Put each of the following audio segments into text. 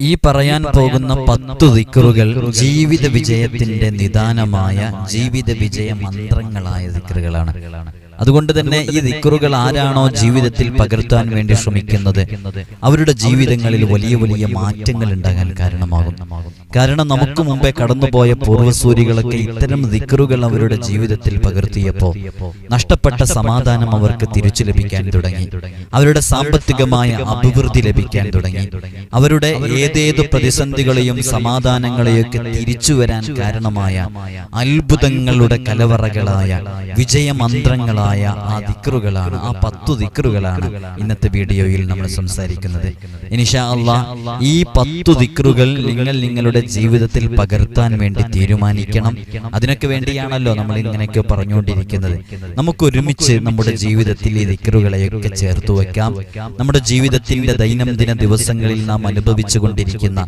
ഈ പറയാൻ പോകുന്ന 10 ദിക്റുകൾ ജീവിത വിജയത്തിന്റെ നിദാനമായ ജീവിത വിജയ മന്ത്രങ്ങളായ ദിക്റുകളാണ്. അതുകൊണ്ട് തന്നെ ഈ ദിക്റുകൾ ആരാണോ ജീവിതത്തിൽ പകർത്താൻ വേണ്ടി ശ്രമിക്കുന്നത് അവരുടെ ജീവിതങ്ങളിൽ വലിയ വലിയ മാറ്റങ്ങൾ ഉണ്ടാകാൻ കാരണമാകും. കാരണം നമുക്ക് മുമ്പേ കടന്നുപോയ പൂർവ്വസൂരികളൊക്കെ ഇത്തരം ദിക്റുകൾ അവരുടെ ജീവിതത്തിൽ പകർത്തിയപ്പോൾ നഷ്ടപ്പെട്ട സമാധാനം അവർക്ക് തിരിച്ചു ലഭിക്കാൻ തുടങ്ങി, അവരുടെ സാമ്പത്തികമായ അഭിവൃദ്ധി ലഭിക്കാൻ തുടങ്ങി, അവരുടെ ഏതേതു പ്രതിസന്ധികളെയും സമാധാനങ്ങളെയൊക്കെ തിരിച്ചു വരാൻ കാരണമായ അത്ഭുതങ്ങളുടെ കലവറകളായ വിജയമന്ത്രങ്ങളായ ആ ദിക്റുകളാണ്, ആ 10 ദിക്റുകളാണ് ഇന്നത്തെ വീഡിയോയിൽ നമ്മൾ സംസാരിക്കുന്നത്. ഇൻഷാ അല്ലാഹ് ഈ 10 ദിക്റുകൾ നിങ്ങൾ നിങ്ങളുടെ ജീവിതത്തിൽ പകർത്താൻ വേണ്ടി തീരുമാനിക്കണം. അതിനൊക്കെ വേണ്ടിയാണല്ലോ നമ്മൾ ഇങ്ങനെയൊക്കെ പറഞ്ഞുകൊണ്ടിരിക്കുന്നത്. നമുക്ക് ഒരുമിച്ച് നമ്മുടെ ജീവിതത്തിൽ ഈ ദിക്റുകളെയൊക്കെ ചേർത്ത് വെക്കാം. നമ്മുടെ ജീവിതത്തിന്റെ ദൈനംദിന ദിവസങ്ങളിൽ നാം അനുഭവിച്ചു കൊണ്ടിരിക്കുന്ന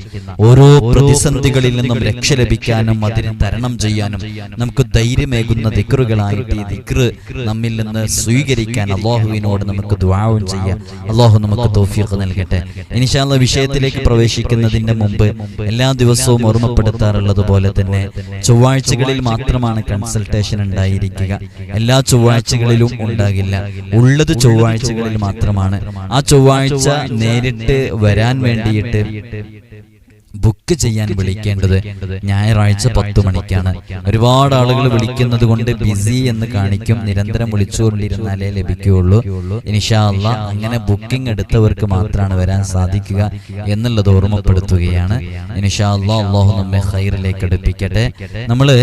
ഓരോ പ്രതിസന്ധികളിൽ നിന്നും രക്ഷ ലഭിക്കാനും അതിനെ തരണം ചെയ്യാനും നമുക്ക് ധൈര്യമേകുന്ന ദിക്റുകളായിട്ട് ഈ ദിക്റ് നമ്മിൽ നിന്ന് സ്വീകരിക്കാൻ അല്ലാഹുവിനോട് നമുക്ക് ദുആവും ചെയ്യാം. അല്ലാഹു നമുക്ക് തൗഫീഖ് നൽകട്ടെ. ഇൻഷാ അല്ലാഹ് വിഷയത്തിലേക്ക് പ്രവേശിക്കുന്നതിന്റെ മുമ്പ് എല്ലാ ദിവസവും ഓർമ്മപ്പെടുത്താറുള്ളത് പോലെ തന്നെ ചൊവ്വാഴ്ചകളിൽ മാത്രമാണ് കൺസൾട്ടേഷൻ ഉണ്ടായിരിക്കുക. എല്ലാ ചൊവ്വാഴ്ചകളിലും ഉണ്ടാകില്ല, ഉള്ളത് ചൊവ്വാഴ്ചകളിൽ മാത്രമാണ്. ആ ചൊവ്വാഴ്ച നേരിട്ട് വരാൻ വേണ്ടിയിട്ട് ബുക്ക് ചെയ്യാൻ വിളിക്കേണ്ടത് ഞായറാഴ്ച 10 മണിക്കാണ്. ഒരുപാട് ആളുകൾ വിളിക്കുന്നത് കൊണ്ട് ബിസി എന്ന് കാണിക്കും. നിരന്തരം വിളിച്ചുകൊണ്ടിരുന്നാലേ ലഭിക്കുകയുള്ളൂ. ഇൻഷാ അല്ലാഹ് അങ്ങനെ ബുക്കിംഗ് എടുത്തവർക്ക് മാത്രമാണ് വരാൻ സാധിക്കുക എന്നുള്ളത് ഓർമ്മപ്പെടുത്തുകയാണ്. ഇൻഷാ അല്ലാഹ് അല്ലാഹു നമ്മെ ഖൈറിലേക്ക് അടുപ്പിക്കട്ടെ. നമ്മള്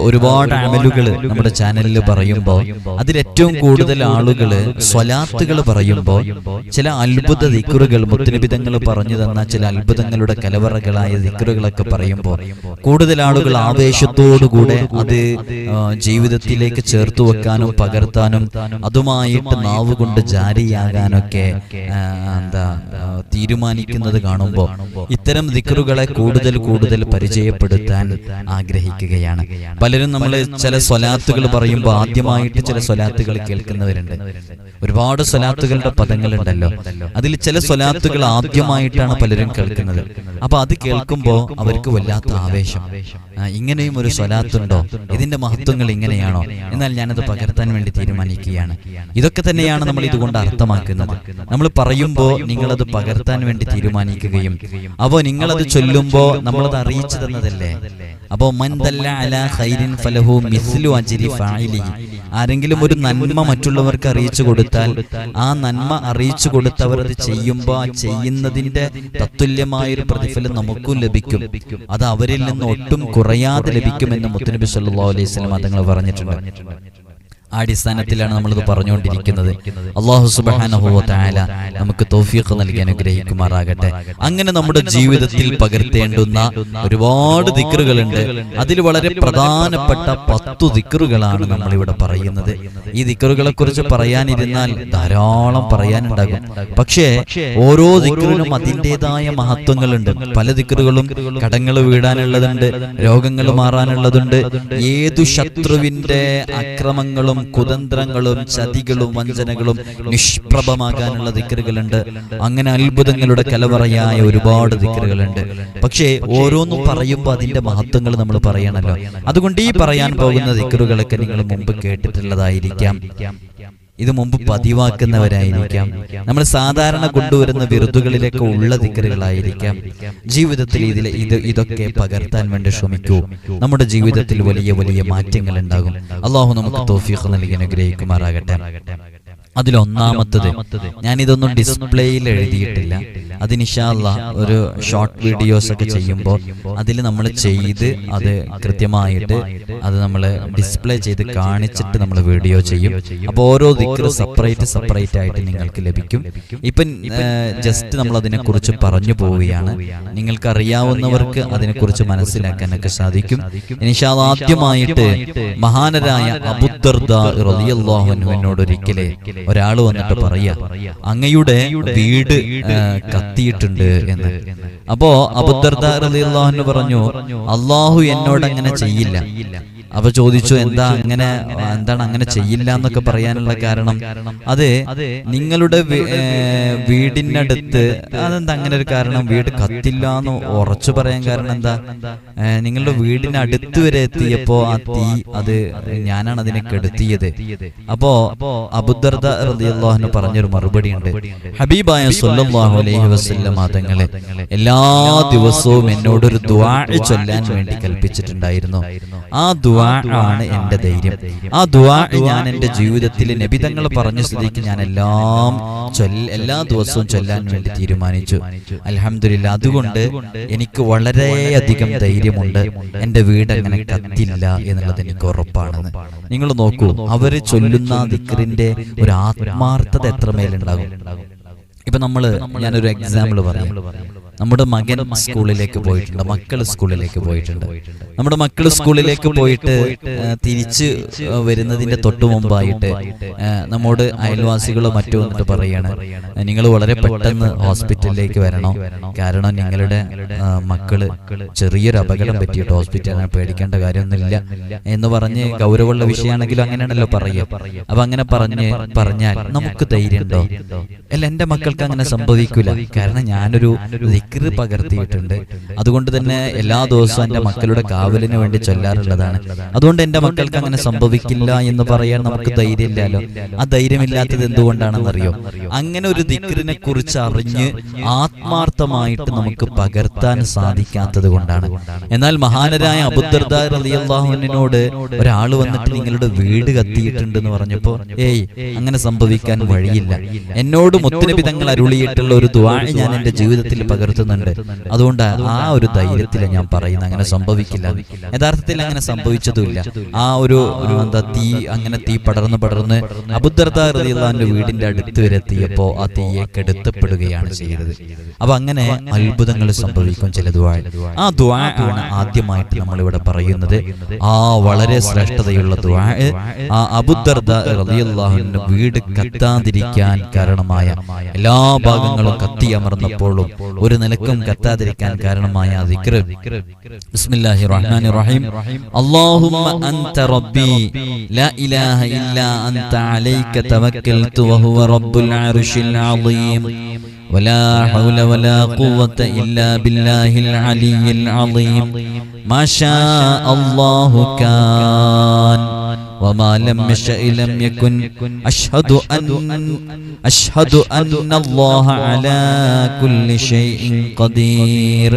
ഒരുപാട് അമലുകൾ നമ്മുടെ ചാനലിൽ പറയുമ്പോൾ അതിലേറ്റവും കൂടുതൽ ആളുകൾ സ്വലാത്തുകൾ പറയുമ്പോൾ ചില അത്ഭുത ദിക്റുകൾ മുത്തുനബി തങ്ങൾ പറഞ്ഞു തന്ന ചില അത്ഭുതങ്ങളുടെ കലവറകളായ ദിക്റുകളൊക്കെ പറയുമ്പോൾ കൂടുതൽ ആളുകൾ ആവേശത്തോടുകൂടെ അത് ജീവിതത്തിലേക്ക് ചേർത്ത് വെക്കാനും പകർത്താനും അതുമായിട്ട് നാവ് കൊണ്ട് ജാരിയാകാനൊക്കെ തീരുമാനിക്കുന്നത് കാണുമ്പോൾ ഇത്തരം ദിക്റുകളെ കൂടുതൽ കൂടുതൽ പരിചയപ്പെടുത്താൻ ആഗ്രഹിക്കുകയാണ്. പലരും നമ്മൾ ചില സ്വലാത്തുകൾ പറയുമ്പോൾ ആദ്യമായിട്ട് ചില സ്വലാത്തുകൾ കേൾക്കുന്നവരുണ്ട്. ഒരുപാട് സ്വലാത്തുകളുടെ പദങ്ങളുണ്ടല്ലോ, അതിൽ ചില സ്വലാത്തുകൾ ആദ്യമായിട്ടാണ് പലരും കേൾക്കുന്നത്. അപ്പൊ അത് കേൾക്കുമ്പോൾ അവർക്ക് വല്ലാത്ത ആവേശം, ഇങ്ങനെയും ഒരു സ്വലാത്തുണ്ടോ, ഇതിന്റെ മഹത്വങ്ങൾ ഇങ്ങനെയാണോ, എന്നാൽ ഞാനത് പകർത്താൻ വേണ്ടി തീരുമാനിക്കുകയാണ്. ഇതൊക്കെ തന്നെയാണ് നമ്മൾ ഇതുകൊണ്ട് അർത്ഥമാക്കുന്നത്. നമ്മൾ പറയുമ്പോൾ നിങ്ങളത് പകർത്താൻ വേണ്ടി തീരുമാനിക്കുകയും അപ്പോ നിങ്ങളത് ചൊല്ലുമ്പോൾ നമ്മളത് അറിയിച്ചു തന്നതല്ലേ. അപ്പോ മൻ ദല്ല അലാ ഖൈരിൻ ഫലഹു മിസ്ലു അജ്രി ഫാഇലിഹി, ആരെങ്കിലും ഒരു നന്മ മറ്റുള്ളവർക്ക് അറിയിച്ചു കൊടുത്താൽ ആ നന്മ അറിയിച്ചു കൊടുത്തവർ അത് ചെയ്യുമ്പോൾ ആ ചെയ്യുന്നതിന്റെ തത്തുല്യമായൊരു പ്രതിഫലം നമുക്കും ലഭിക്കും. അത് അവരിൽ നിന്ന് ഒട്ടും കുറയാതെ ലഭിക്കുമെന്ന് മുത്തുനബി സല്ലല്ലാഹു അലൈഹി വസല്ലം തങ്ങൾ പറഞ്ഞിട്ടുണ്ട്. ആ അടിസ്ഥാനത്തിലാണ് നമ്മളിത് പറഞ്ഞുകൊണ്ടിരിക്കുന്നത്. അല്ലാഹു സുബ്ഹാനഹു വ തആല നമുക്ക് തൗഫീഖ് നൽകി അനുഗ്രഹിക്കുമാറാകട്ടെ. അങ്ങനെ നമ്മുടെ ജീവിതത്തിൽ പകർത്തേണ്ടുന്ന ഒരുപാട് ദിക്റുകളുണ്ട്. അതിൽ വളരെ പ്രധാനപ്പെട്ട 10 ദിക്റുകളാണ് നമ്മളിവിടെ പറയുന്നത്. ഈ ദിക്റുകളെ കുറിച്ച് പറയാനിരുന്നാൽ ധാരാളം പറയാനുണ്ടാകും. പക്ഷേ ഓരോ ദിക്റിനും അതിൻ്റെതായ മഹത്വങ്ങളുണ്ട്. പല ദിക്റുകളും കടങ്ങൾ വീടാനുള്ളതുണ്ട്, രോഗങ്ങൾ മാറാനുള്ളതുണ്ട്, ഏതു ശത്രുവിന്റെ അക്രമങ്ങളും കുതന്ത്രങ്ങളും ചതികളും വഞ്ചനകളും നിഷ്പ്രഭമാകാനുള്ള ദിക്റുകളുണ്ട്. അങ്ങനെ അത്ഭുതങ്ങളുടെ കലവറയായ ഒരുപാട് ദിക്റുകളുണ്ട്. പക്ഷേ ഓരോന്നും പറയുമ്പോൾ അതിന്റെ മഹത്വങ്ങൾ നമ്മൾ പറയണല്ലോ. അതുകൊണ്ട് ഈ പറയാൻ പോകുന്ന ദിക്റുകളൊക്കെ നിങ്ങൾ മുമ്പ് കേട്ടിട്ടുള്ളതായിരിക്കാം, ഇത് മുമ്പ് പതിവാക്കുന്നവരായിരിക്കാം, നമ്മൾ സാധാരണ കൊണ്ടുവരുന്ന വിറുതുകളിലൊക്കെ ഉള്ള ദിക്റുകളായിരിക്കാം. ജീവിതത്തിൽ ഇതൊക്കെ പകർത്താൻ വേണ്ടി ശ്രമിക്കൂ. നമ്മുടെ ജീവിതത്തിൽ വലിയ വലിയ മാറ്റങ്ങൾ ഉണ്ടാകും. അല്ലാഹു നമുക്ക് തൗഫീഖ് നൽകി അനുഗ്രഹിക്കുമാറാകട്ടെ. അതിലൊന്നാമത്തത്, ഞാനിതൊന്നും ഡിസ്പ്ലേയിൽ എഴുതിയിട്ടില്ല, അത് ഇൻഷാ അല്ലാഹ് ഒരു ഷോർട്ട് വീഡിയോസ് ഒക്കെ ചെയ്യുമ്പോൾ അതിൽ നമ്മൾ ചെയ്ത് അത് കൃത്യമായിട്ട് അത് നമ്മൾ ഡിസ്പ്ലേ ചെയ്ത് കാണിച്ചിട്ട് നമ്മൾ വീഡിയോ ചെയ്യും. അപ്പോൾ ഓരോ ദിക്റ് സെപ്പറേറ്റ് ആയിട്ട് നിങ്ങൾക്ക് ലഭിക്കും. ഇപ്പം ജസ്റ്റ് നമ്മൾ അതിനെക്കുറിച്ച് പറഞ്ഞു പോവുകയാണ്. നിങ്ങൾക്ക് അറിയാവുന്നവർക്ക് അതിനെക്കുറിച്ച് മനസ്സിലാക്കാനൊക്കെ സാധിക്കും. ഇൻഷാ അല്ലാഹ് ആദ്യമായിട്ട് മഹാനരായ അബൂ ദർദാ റളിയല്ലാഹു അൻഹുവിനോട് ഒരിക്കലേ ഒരാൾ വന്നിട്ട് പറയാ, അങ്ങയുടെ വീട് കത്തിയിട്ടുണ്ട് എന്ന്. അപ്പോ അബൂ ദർദാ റളിയല്ലാഹു അൻഹു പറഞ്ഞു, അല്ലാഹു എന്നോട് അങ്ങനെ ചെയ്യില്ല, അപ്പൊ ചോദിച്ചു, എന്താണ് അങ്ങനെ ചെയ്യില്ല എന്നൊക്കെ പറയാനുള്ള കാരണം? അത് നിങ്ങളുടെ വീടിനടുത്ത് അതെന്താ അങ്ങനെ ഒരു കാരണം? വീട് കത്തില്ല എന്ന് ഉറച്ചു പറയാൻ കാരണം എന്താ? നിങ്ങളുടെ വീടിനടുത്ത് വരെ എത്തിയപ്പോ ആ തീ ഞാനാണ് അതിനെ കെടുത്തിയത്. അപ്പോ അബൂദർദ റളിയല്ലാഹു അൻഹു പറഞ്ഞൊരു മറുപടി ഉണ്ട്. ഹബീബായ സ്വല്ലല്ലാഹു അലൈഹി വസല്ലം തങ്ങളെ എല്ലാ ദിവസവും എന്നോടൊരു ദുആ ചൊല്ലാൻ വേണ്ടി കൽപ്പിച്ചിട്ടുണ്ടായിരുന്നു. ആ ദുആ ആണ് എന്റെ ധൈര്യം. ആ ദുആ ഞാൻ എന്റെ ജീവിതത്തിൽ നബി തങ്ങൾ പറഞ്ഞ സ്ഥിതിക്ക് ഞാൻ എല്ലാ ദിവസവും ചൊല്ലാൻ വേണ്ടി തീരുമാനിച്ചു. അൽഹംദുലില്ലാ. അതുകൊണ്ട് എനിക്ക് വളരെയധികം ധൈര്യമുണ്ട്. എന്റെ വീട് അങ്ങനെ കത്തില്ല എന്നുള്ളത് എനിക്ക് ഉറപ്പാണെന്ന്. നിങ്ങൾ നോക്കൂ, അവര് ചൊല്ലുന്ന ദിക്റിന്റെ ഒരു ആത്മാർത്ഥത എത്രമേലുണ്ടാകും. ഇപ്പൊ ഞാനൊരു എക്സാമ്പിൾ പറയാം. നമ്മുടെ മകൻ സ്കൂളിലേക്ക് പോയിട്ടുണ്ട്, മക്കൾ സ്കൂളിലേക്ക് പോയിട്ടുണ്ട്. നമ്മുടെ മക്കൾ സ്കൂളിലേക്ക് പോയിട്ട് തിരിച്ച് വരുന്നതിന്റെ തൊട്ടു മുമ്പായിട്ട് നമ്മോട് അയൽവാസികളോ മറ്റോ വന്നിട്ട് പറയാണ്, നിങ്ങൾ വളരെ പെട്ടെന്ന് ഹോസ്പിറ്റലിലേക്ക് വരണം, കാരണം നിങ്ങളുടെ മക്കള് ചെറിയൊരു അപകടം പറ്റിയിട്ട് ഹോസ്പിറ്റലിനെ പേടിക്കേണ്ട കാര്യമൊന്നുമില്ല എന്ന് പറഞ്ഞ് ഗൗരവമുള്ള വിഷയമാണെങ്കിലും അങ്ങനെയാണല്ലോ പറയുക. അപ്പൊ അങ്ങനെ പറഞ്ഞാൽ നമുക്ക് ധൈര്യം ഉണ്ടോ? അല്ല, എന്റെ മക്കൾക്ക് അങ്ങനെ സംഭവിക്കൂല, കാരണം ഞാനൊരു ദിക്ർ പകർത്തിയിട്ടുണ്ട്. അതുകൊണ്ട് തന്നെ എല്ലാ ദിവസവും എന്റെ മക്കളുടെ കാവലിന് വേണ്ടി ചൊല്ലാറുള്ളതാണ്. അതുകൊണ്ട് എന്റെ മക്കൾക്ക് അങ്ങനെ സംഭവിക്കില്ല എന്ന് പറയാൻ നമുക്ക് ധൈര്യമില്ലല്ലോ. ആ ധൈര്യമില്ലാത്തത് എന്തുകൊണ്ടാണെന്നറിയോ? അങ്ങനെ ഒരു ദിക്റിനെ കുറിച്ച് അറിഞ്ഞ് ആത്മാർത്ഥമായിട്ട് നമുക്ക് പകർത്താൻ സാധിക്കാത്തത് കൊണ്ടാണ്. എന്നാൽ മഹാനരായ അബൂദർദ റളിയല്ലാഹു അൻഹുവിനോട് ഒരാൾ വന്നിട്ട് നിങ്ങളുടെ വീട് കത്തിയിട്ടുണ്ട് എന്ന് പറഞ്ഞപ്പോ, അങ്ങനെ സംഭവിക്കാൻ വഴിയില്ല, എന്നോട് മുത്തുനബി തങ്ങൾ അരുളിയിട്ടുള്ള ഒരു ദുആ ഞാൻ എന്റെ ജീവിതത്തിൽ പകർത്തുന്നുണ്ട്, അതുകൊണ്ട് ആ ഒരു ധൈര്യത്തിൽ ഞാൻ പറയുന്നത് അങ്ങനെ സംഭവിക്കില്ല. യഥാർത്ഥത്തിൽ അങ്ങനെ സംഭവിച്ചതുമില്ല. ആ ഒരു തീ പടർന്ന് അബൂദർദ റളിയല്ലാഹു അൻഹു വീടിന്റെ അടുത്ത് വരെ എത്തിയപ്പോ ആ തീയെ കെടുത്തപ്പെടുകയാണ് ചെയ്തത്. അപ്പൊ അങ്ങനെ അത്ഭുതങ്ങൾ സംഭവിക്കും ചില ദുആ. ആ ദുആ ആണ് ആദ്യമായിട്ട് നമ്മളിവിടെ പറയുന്നത്. ആ വളരെ ശ്രേഷ്ഠതയുള്ള ദുആ, ആ അബൂദർദ റളിയല്ലാഹു അൻഹു വീട് കത്താതിരിക്കാൻ കാരണമായ, എല്ലാ ഭാഗങ്ങളും കത്തിയമർന്നപ്പോഴും ഒരു നിലക്കും കത്താതിരിക്കാൻ കാരണമായ ദിക്ർ. ബിസ്മില്ലാഹിർ റഹ്മാനിർ റഹീം. അല്ലാഹുമ്മ അൻത റബ്ബി ലാ ഇലാഹ ഇല്ലാ അൻത അലൈക തവക്കൽതു വഹുവ റബ്ബുൽ അർശിൽ അളീം വലാ ഹൗല വലാ ഖുവത ഇല്ലാ ബില്ലാഹിൽ അലിയിൽ അളീം മാ ശാ അല്ലാഹു കാൻ وما لم يشأ لم يكن أشهد أن الله على كل شيء قدير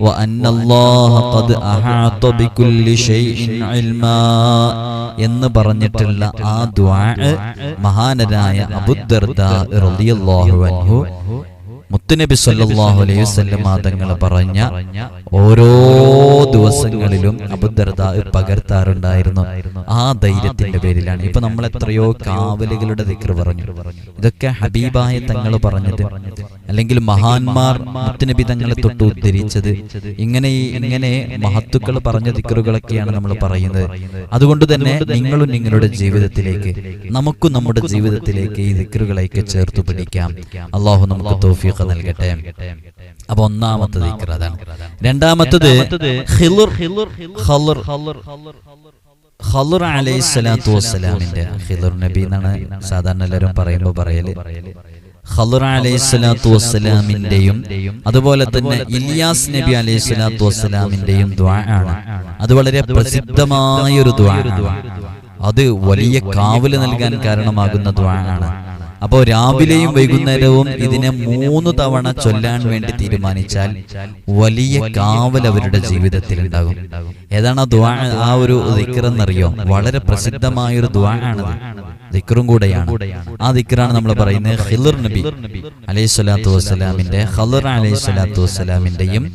وأن الله قد أحاط بكل شيء علما എന്ന് പറഞ്ഞിട്ടുള്ള ആ ദുആ മഹാനരായ അബൂദർദ റളിയല്ലാഹു അൻഹു മുത്തുനബി സല്ലല്ലാഹു അലൈഹി വസല്ലം തങ്ങൾ പറഞ്ഞ ഓരോ ദിവസങ്ങളിലും അബൂദർദ പകർത്താറുണ്ടായിരുന്നു. ആ ധൈര്യത്തിന്റെ പേരിലാണ്. ഇപ്പൊ നമ്മൾ എത്രയോ കാവലുകളുടെ ദിക്ർ പറഞ്ഞു. ഇതൊക്കെ ഹബീബായ തങ്ങൾ പറഞ്ഞത്, അല്ലെങ്കിൽ മഹാന്മാർ മുത്തുനബി തങ്ങളെ തൊട്ട് ഉദ്ധരിച്ചത്. ഇങ്ങനെ മഹത്തുക്കൾ പറഞ്ഞ ദിക്റുകളൊക്കെയാണ് നമ്മൾ പറയുന്നത്. അതുകൊണ്ട് തന്നെ നിങ്ങളും നിങ്ങളുടെ ജീവിതത്തിലേക്ക്, നമുക്കും നമ്മുടെ ജീവിതത്തിലേക്ക് ഈ ദിക്റുകളെയൊക്കെ ചേർത്ത് പിടിക്കാം. അല്ലാഹു നമുക്ക് തൗഫീഖ് നൽകട്ടെ. അപ്പൊ ഒന്നാമത്തെ ദിക്ർ അതാണ്. രണ്ടാമത്തത് ഖളർ അലൈഹിസ്സലാത്തു വസ്സലാമിന്റെ, ഖളർ നബി എന്നാണ് സാധാരണ എല്ലാവരും പറയല്. ഖളർ അലൈഹിസ്സലാത്തു വസ്സലാമിന്റെയും അതുപോലെ തന്നെ ഇല്യാസ് നബി അലൈഹിസ്സലാത്തു വസ്സലാമിന്റെയും ദുആ ആണ്. അത് വളരെ പ്രസിദ്ധമായ ഒരു ദുആ ആണ്. അത് വലിയ കാവല് നൽകാൻ കാരണമാകുന്ന ദുആ ആണ്. അപ്പോ രാവിലെയും വൈകുന്നേരവും ഇതിനെ 3 തവണ ചൊല്ലാൻ വേണ്ടി തീരുമാനിച്ചാൽ വലിയ കാവൽ അവരുടെ ജീവിതത്തിൽ ഉണ്ടാകും. ഏതാണ് ആ ദുആ? ആ ഒരു ദിക്ർ എന്നറിയോ? വളരെ പ്രസിദ്ധമായൊരു ദുആ ആണത്, ദിക്റും കൂടെയാണ്. ആ ദിക്റാണ് നമ്മൾ പറയുന്നത്. ഖളർ നബി അലൈഹിസ്സലാത്തു വസ്സലാമിന്റെ, ഖളർ അലൈഹിസ്സലാത്തു വസ്സലാമിന്റെയും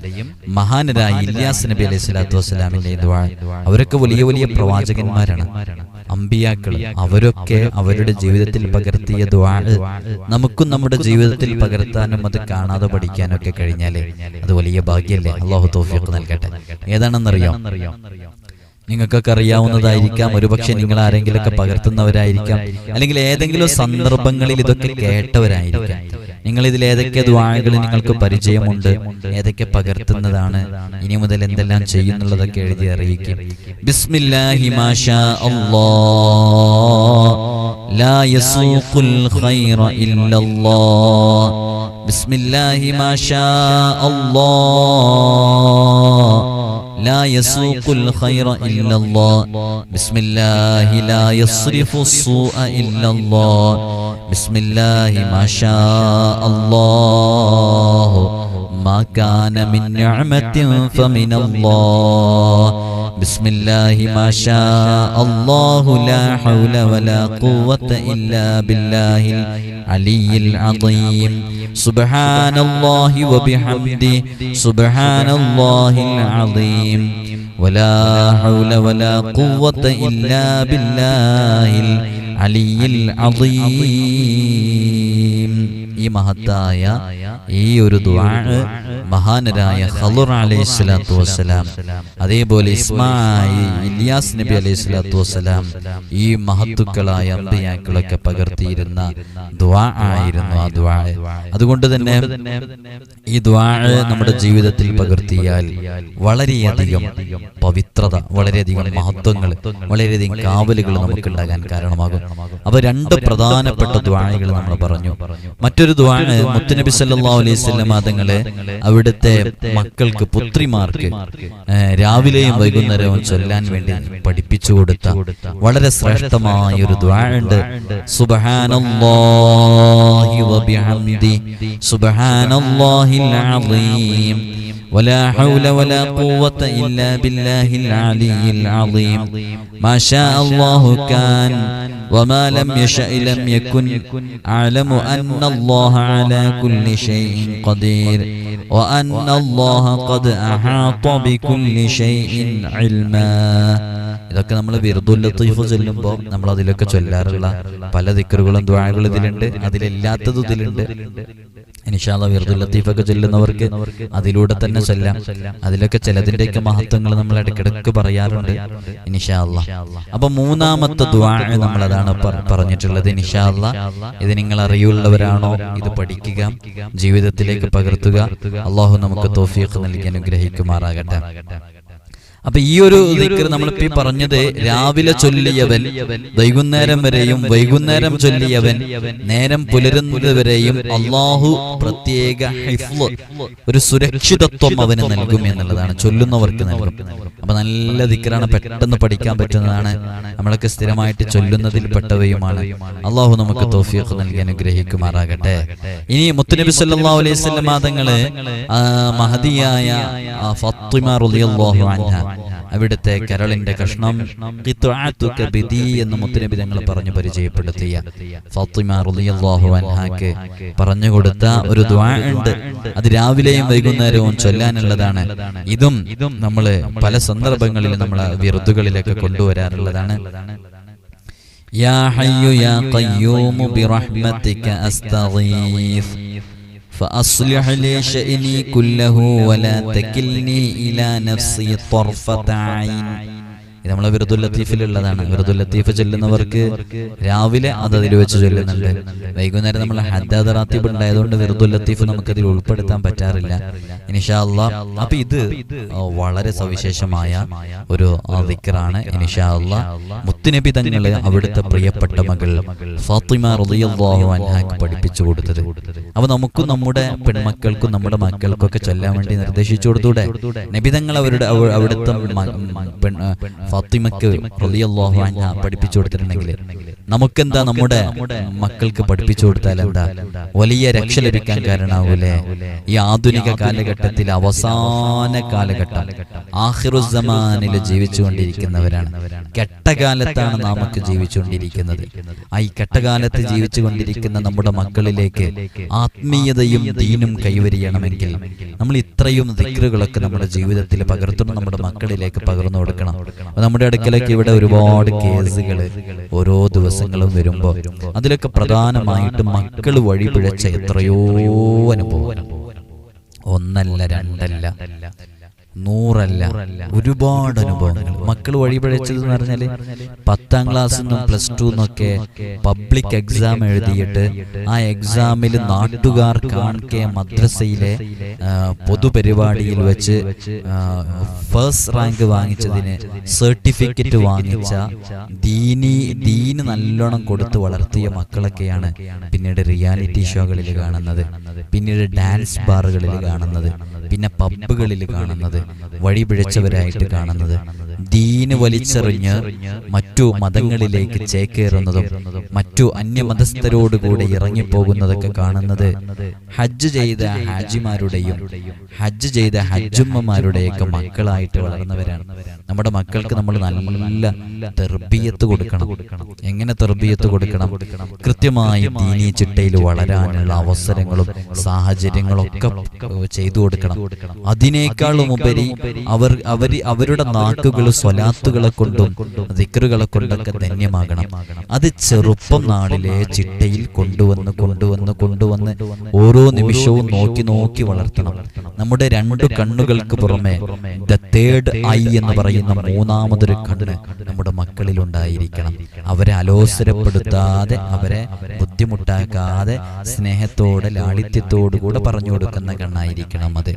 മഹാനരായ ഇല്യാസ് നബി അലൈഹിസ്സലാത്തു വസ്സലാമിന്റെയും ദുആ. അവരൊക്കെ വലിയ വലിയ പ്രവാചകന്മാരാണ്, അമ്പിയാക്കൾ. അവരൊക്കെ അവരുടെ ജീവിതത്തിൽ പകർത്തിയ ദുആ നമുക്കും നമ്മുടെ ജീവിതത്തിൽ പകർത്താനും അത് കാണാതെ പഠിക്കാനൊക്കെ കഴിഞ്ഞാലേ അത് വലിയ ഭാഗ്യല്ലേ. അല്ലാഹു തൗഫീഖ് നൽകട്ടെ. ഏതാണെന്നറിയാം? നിങ്ങൾക്കൊക്കെ അറിയാവുന്നതായിരിക്കാം, ഒരുപക്ഷെ നിങ്ങൾ ആരെങ്കിലുമൊക്കെ പകർത്തുന്നവരായിരിക്കാം, അല്ലെങ്കിൽ ഏതെങ്കിലും സന്ദർഭങ്ങളിൽ ഇതൊക്കെ കേട്ടവരായിരിക്കാം. നിങ്ങൾ ഇതിൽ ഏതൊക്കെ ദുആകൾ നിങ്ങൾക്ക് പരിചയമുണ്ട്, ഏതൊക്കെ പകർത്തുന്നതാണ്, ഇനി മുതൽ എന്തെല്ലാം ചെയ്യുന്നുള്ളതൊക്കെ എഴുതി അറിയിക്കും. ബിസ്മില്ലാഹി മാഷാ അല്ലാഹ് ലാ യസൂഖുൽ ഖൈറ ഇല്ലല്ലാഹ്. ബിസ്മില്ലാഹി മാഷാ അല്ലാഹ് لا يسوق الخير إلا الله. بسم الله لا يصرف السوء إلا الله. بسم الله ما شاء الله ما كان من نعمة فمن الله. بسم الله ما شاء الله لا حول ولا قوة إلا بالله العلي العظيم. سبحان الله وبحمده سبحان الله العظيم. ولا حول ولا قوة إلا بالله العلي العظيم. ഈ മഹത്തായ ഈ ഒരു ദുആ മഹാനരായ ഖളുർ അലൈഹിസ്സലാത്തു വസ്സലാം, അതേപോലെ ഇല്യാസ് നബി അലൈഹിസ്സലാത്തു വസ്സലാം, ഈ മഹത്തുക്കളായ അമ്പിയാക്കളൊക്കെ പകർത്തിയിരുന്ന ദുആ ആയിരുന്നു ആ ദുആ. അതുകൊണ്ട് തന്നെ ഈ ദുആ നമ്മുടെ ജീവിതത്തിൽ പകർത്തിയാൽ വളരെയധികം പവിത്രത, വളരെയധികം മഹത്വങ്ങൾ, വളരെയധികം കാവലുകൾ നമുക്കുണ്ടാകാൻ കാരണമാകും. അപ്പൊ രണ്ട് പ്രധാനപ്പെട്ട ദുആകൾ നമ്മൾ പറഞ്ഞു. മറ്റൊരു ദുആ മുത്തുനബി സല്ലല്ലാഹു അലൈഹി വസല്ലം തങ്ങളെ അവിടുത്തെ മക്കൾക്ക്, പുത്രിമാർക്ക് രാവിലെയും വൈകുന്നേരവും ചൊല്ലാൻ വേണ്ടി പഠിപ്പിച്ചു കൊടുത്ത വളരെ ശ്രേഷ്ഠമായ ഒരു ദുആ ഉണ്ട്. സുബ്ഹാനല്ലാഹി വബിഹംദി സുബ്ഹാനല്ലാഹിൽ അസീം ولا حول ولا قوة إلا بالله العلي العظيم. ما شاء الله كان وما لم يشأ لم يكن. أعلم أن الله على كل شيء قدير وأن الله قد أحاط بكل شيء علما. ഇതൊക്കെ നമ്മൾ വിർദുൽ ലത്തീഫ് ചൊല്ലുമ്പോൾ നമ്മൾ അതിലൊക്കെ ചൊല്ലാറുള്ള പല ദിക്റുകളും ദുആകളും ഇതിലുണ്ട്, അതിലില്ലാത്തതും ഇതിലുണ്ട്. ഇൻഷാ അല്ലാഹ് വിർദുൽ ലത്തീഫൊക്കെ ചൊല്ലുന്നവർക്ക് അതിലൂടെ തന്നെ ചൊല്ലാം. അതിലൊക്കെ ചിലതിന്റെയൊക്കെ മഹത്വങ്ങൾ നമ്മൾ ഇടയ്ക്കിടയ്ക്ക് പറയാറുണ്ട് ഇൻഷാ അല്ലാഹ്. അപ്പൊ മൂന്നാമത്തെ ദുആ നമ്മൾ അതാണ് പറഞ്ഞിട്ടുള്ളത്. ഇൻഷാ അല്ലാഹ് ഇത് നിങ്ങൾ അറിയുള്ളവരാണോ ഇത് പഠിക്കുക, ജീവിതത്തിലേക്ക് പകർത്തുക. അല്ലാഹു നമുക്ക് തൗഫീഖ് നൽകി അനുഗ്രഹിക്കുമാറാകട്ടെ. അപ്പൊ ഈ ഒരു ദിക്ർ നമ്മളിപ്പോ പറഞ്ഞത് രാവിലെ ചൊല്ലിയവൻ വൈകുന്നേരം വരെയും, വൈകുന്നേരം ചൊല്ലിയവൻ നേരം പുലരുന്നത് വരെയും അള്ളാഹു പ്രത്യേക ഹിഫ്ള്, ഒരു സുരക്ഷിതത്വം അവന് നൽകും എന്നുള്ളതാണ്, ചൊല്ലുന്നവർക്ക് നൽകും. അപ്പൊ നല്ല ദിക്റാണ്, പെട്ടെന്ന് പഠിക്കാൻ പറ്റുന്നതാണ്, നമ്മളൊക്കെ സ്ഥിരമായിട്ട് ചൊല്ലുന്നതിൽ പെട്ടവയുമാണ്. അള്ളാഹു നമുക്ക് തൗഫീഖ് നൽകി അനുഗ്രഹിക്കുമാറാകട്ടെ. ഇനി മുത്തുനബി സല്ലല്ലാഹു അലൈഹി വസല്ലം തങ്ങള് മഹദിയായ ഫാത്തിമ റളിയല്ലാഹു അൻഹ, അവിടുത്തെ കരളിന്റെ കഷ്ണം എന്ന് മുത്തുനബി തങ്ങൾ പറഞ്ഞു പരിചയപ്പെടുത്തിയ ഫാത്തിമ റളിയല്ലാഹു അൻഹാക്ക് പറഞ്ഞു കൊടുത്ത ഒരു ദുആ ഉണ്ട്. അത് രാവിലെയും വൈകുന്നേരവും ചൊല്ലാനുള്ളതാണ്. ഇതും നമ്മൾ പല സന്ദർഭങ്ങളിൽ നമ്മൾ വിറുതുകളിലൊക്കെ കൊണ്ടുവരാറുള്ളതാണ്. യാ ഹയ്യു യാ ഖയ്യൂം ബിറഹ്മതിക അസ്തഗീസ് فأصلح لي شأني كله ولا تكلني إلى نفسي طرفة عين. ഇത് നമ്മളെ വിർദുൽ ലത്തീഫിലുള്ളതാണ്. വിർദുൽ ലത്തീഫ് ചൊല്ലുന്നവർക്ക് രാവിലെ അത് അതിൽ വെച്ച് ചൊല്ലുന്നുണ്ട്. വൈകുന്നേരം നമ്മൾ ഹദ്ദാദ് റാത്തിബ് ഉണ്ടായതുകൊണ്ട് വിർദുൽ ലത്തീഫ് നമുക്കതിൽ ഉൾപ്പെടുത്താൻ പറ്റാറില്ല ഇൻഷാ അല്ലാഹ്. അപ്പൊ ഇത് വളരെ സവിശേഷമായ ഒരു ദിക്റാണ് ഇൻഷാ അല്ലാഹ്. മുത്തുനബി തങ്ങളെ അവിടുത്തെ പ്രിയപ്പെട്ട മകൾ ഫാത്തിമ റളിയല്ലാഹു അൻഹാക്ക് പഠിപ്പിച്ചു കൊടുത്തത്. അപ്പൊ നമുക്കും നമ്മുടെ പെൺമക്കൾക്കും നമ്മുടെ മക്കൾക്കൊക്കെ ചൊല്ലാൻ വേണ്ടി നിർദ്ദേശിച്ചു കൊടുത്തൂടെ? നബി തങ്ങൾ അവിടുത്തെ ഫാത്തിമക്ക് റളിയല്ലാഹു അൻഹ പഠിപ്പിച്ചു കൊടുത്തിട്ടുണ്ടെങ്കിൽ നമുക്കെന്താ, നമ്മുടെ മക്കൾക്ക് പഠിപ്പിച്ചു കൊടുത്താൽ എന്താ വലിയ രക്ഷ ലഭിക്കാൻ കാരണമാവൂലേ? ഈ ആധുനിക കാലഘട്ടത്തിൽ അവസാന കാലഘട്ടം ആഖിറുസ്സമാനിൽ ജീവിച്ചുകൊണ്ടിരിക്കുന്നവരാണ്. കെട്ടകാലത്താണ് നാമൊക്കെ ജീവിച്ചുകൊണ്ടിരിക്കുന്നത്. ഈ കെട്ടകാലത്ത് ജീവിച്ചുകൊണ്ടിരിക്കുന്ന നമ്മുടെ മക്കളിലേക്ക് ആത്മീയതയും ദീനും കൈവരിയണമെങ്കിൽ നമ്മൾ ഇത്രയും ദിക്റുകളൊക്കെ നമ്മുടെ ജീവിതത്തിൽ പകർത്തണം, നമ്മുടെ മക്കളിലേക്ക് പകർന്നു കൊടുക്കണം. നമ്മുടെ അടുക്കലേക്ക് ഇവിടെ ഒരുപാട് കേസുകൾ ഓരോ ദിവസങ്ങളും വരുമ്പോൾ അതിലൊക്കെ പ്രധാനമായിട്ട് മക്കൾ വഴിപിഴച്ച എത്രയോ അനുഭവം, ഒന്നല്ല രണ്ടല്ല, 100 ഒരുപാട് അനുഭവങ്ങൾ. മക്കൾ വഴിപഴച്ചതെന്ന് പറഞ്ഞാൽ 10ാം ക്ലാസ്സിൽ നിന്നും +2 എന്നൊക്കെ പബ്ലിക് എക്സാം എഴുതിയിട്ട് ആ എക്സാമിൽ നാട്ടുകാർ കാണിക്കെ മദ്രസയിലെ പൊതുപരിപാടിയിൽ വെച്ച് ഫസ്റ്റ് റാങ്ക് വാങ്ങിച്ചതിന് സർട്ടിഫിക്കറ്റ് വാങ്ങിച്ച ദീന് നല്ലോണം കൊടുത്ത് വളർത്തിയ മക്കളൊക്കെയാണ് പിന്നീട് റിയാലിറ്റി ഷോകളിൽ കാണുന്നത്, പിന്നീട് ഡാൻസ് ബാറുകളിൽ കാണുന്നത്, പിന്നെ പബ്ബുകളിൽ കാണുന്നത്, വഴി പിഴച്ചവരായിട്ട് കാണുന്നത്, ദീന് വലിച്ചെറിഞ്ഞ് മറ്റു മതങ്ങളിലേക്ക് ചേക്കേറുന്നതും മറ്റു അന്യമതസ്ഥരോടുകൂടെ ഇറങ്ങിപ്പോകുന്നതൊക്കെ കാണുന്നത് ഹജ്ജ് ചെയ്ത ഹാജിമാരുടെയും ഹജ്ജ് ചെയ്ത ഹജ്ജുമ്മമാരുടെയൊക്കെ മക്കളായിട്ട് വളർന്നവരാണ്. നമ്മുടെ മക്കൾക്ക് നമ്മൾ നല്ല തർബിയത്ത് കൊടുക്കണം. എങ്ങനെ തർബിയത്ത് കൊടുക്കണം? കൃത്യമായി ദീനീ ചിട്ടയിൽ വളരാനുള്ള അവസരങ്ങളും സാഹചര്യങ്ങളും ഒക്കെ ചെയ്തു കൊടുക്കണം. അതിനേക്കാളും ഉപരി അവരുടെ നാക്കുകൾ സ്വലാത്തുകളെ കൊണ്ടും ദിക്റുകളെ കൊണ്ടൊക്കെ ധന്യമാകണം. അത് ചെറുപ്പം നാളിലെ ചിട്ടയിൽ കൊണ്ടുവന്ന് ഓരോ നിമിഷവും നോക്കി വളർത്തണം. നമ്മുടെ 2 കണ്ണുകൾക്ക് പുറമെ ദ തേർഡ് ഐ എന്ന് പറയുന്ന 3ാമതൊരു കണ്ണ് നമ്മുടെ മക്കളിൽ ഉണ്ടായിരിക്കണം. അവരെ അലോസരപ്പെടുത്താതെ, അവരെ ബുദ്ധിമുട്ടാക്കാതെ, സ്നേഹത്തോടെ ലാളിത്യത്തോടുകൂടെ പറഞ്ഞു കൊടുക്കുന്ന കണ്ണായിരിക്കണം അത്.